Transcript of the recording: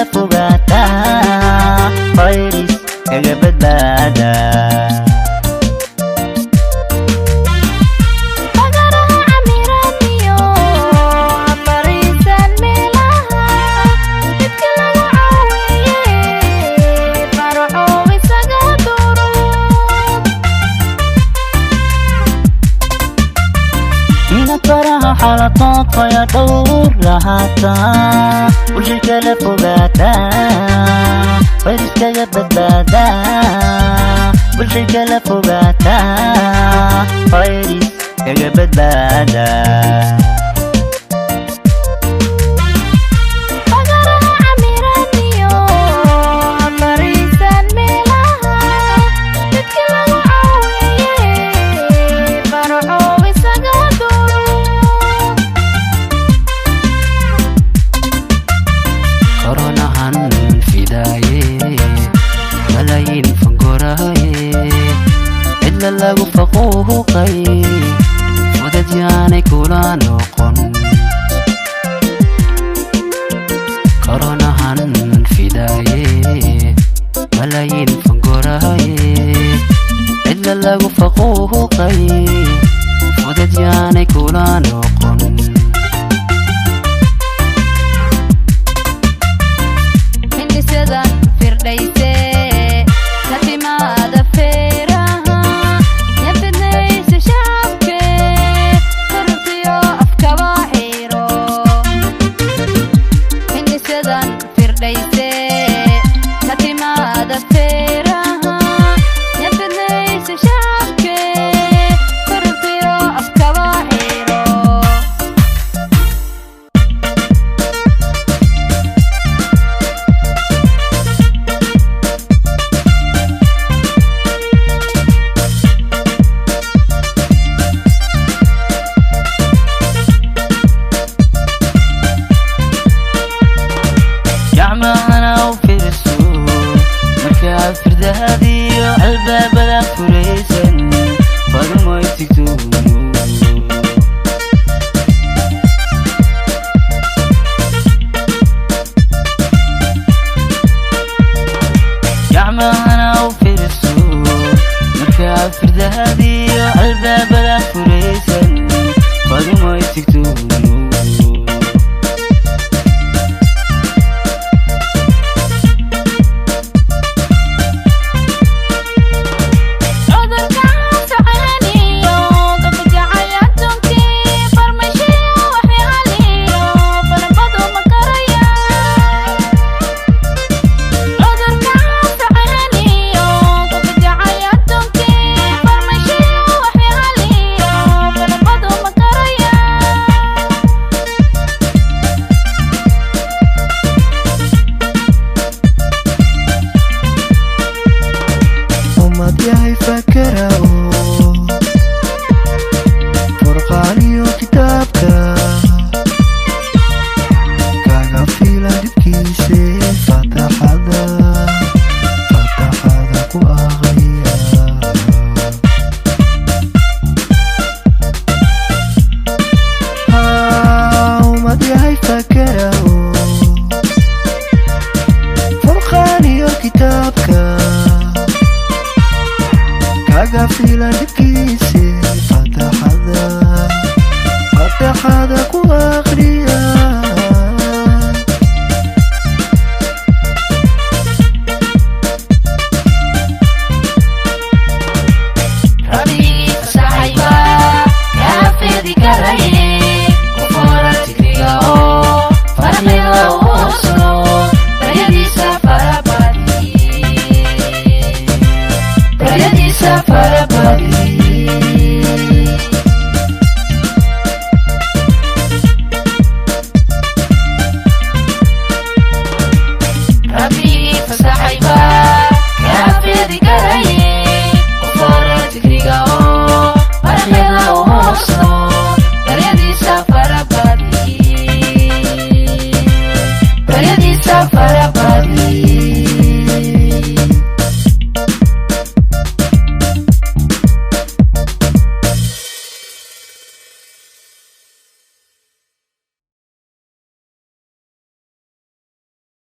kala fogaata fayris kaga badbaada faraha xalatood faya dhowr lahaata bulsha kala fogaata fayris kaga badbaada bulsha kala fogaata fayris kaga badbaada lagu faquuqay wadad yaanay kula noqon koronahan fidaaye malayin fangoraye cidla lagu faquuqay wadad yaanay kula noqon hindisadan firdhayse katimaada firdahadiyo albaabada furaysan fadumay tigtuuno gacmahana u fiirso markaa firdahadiyo albaabada furaysan fadumay tigtuuno yahay fakarao furqaaniyo kitaabka kaga fila dhibkiise fataxada ku aqriya umad yahay fakarao furqaaniyo kitaabka kaga filan dhibkiise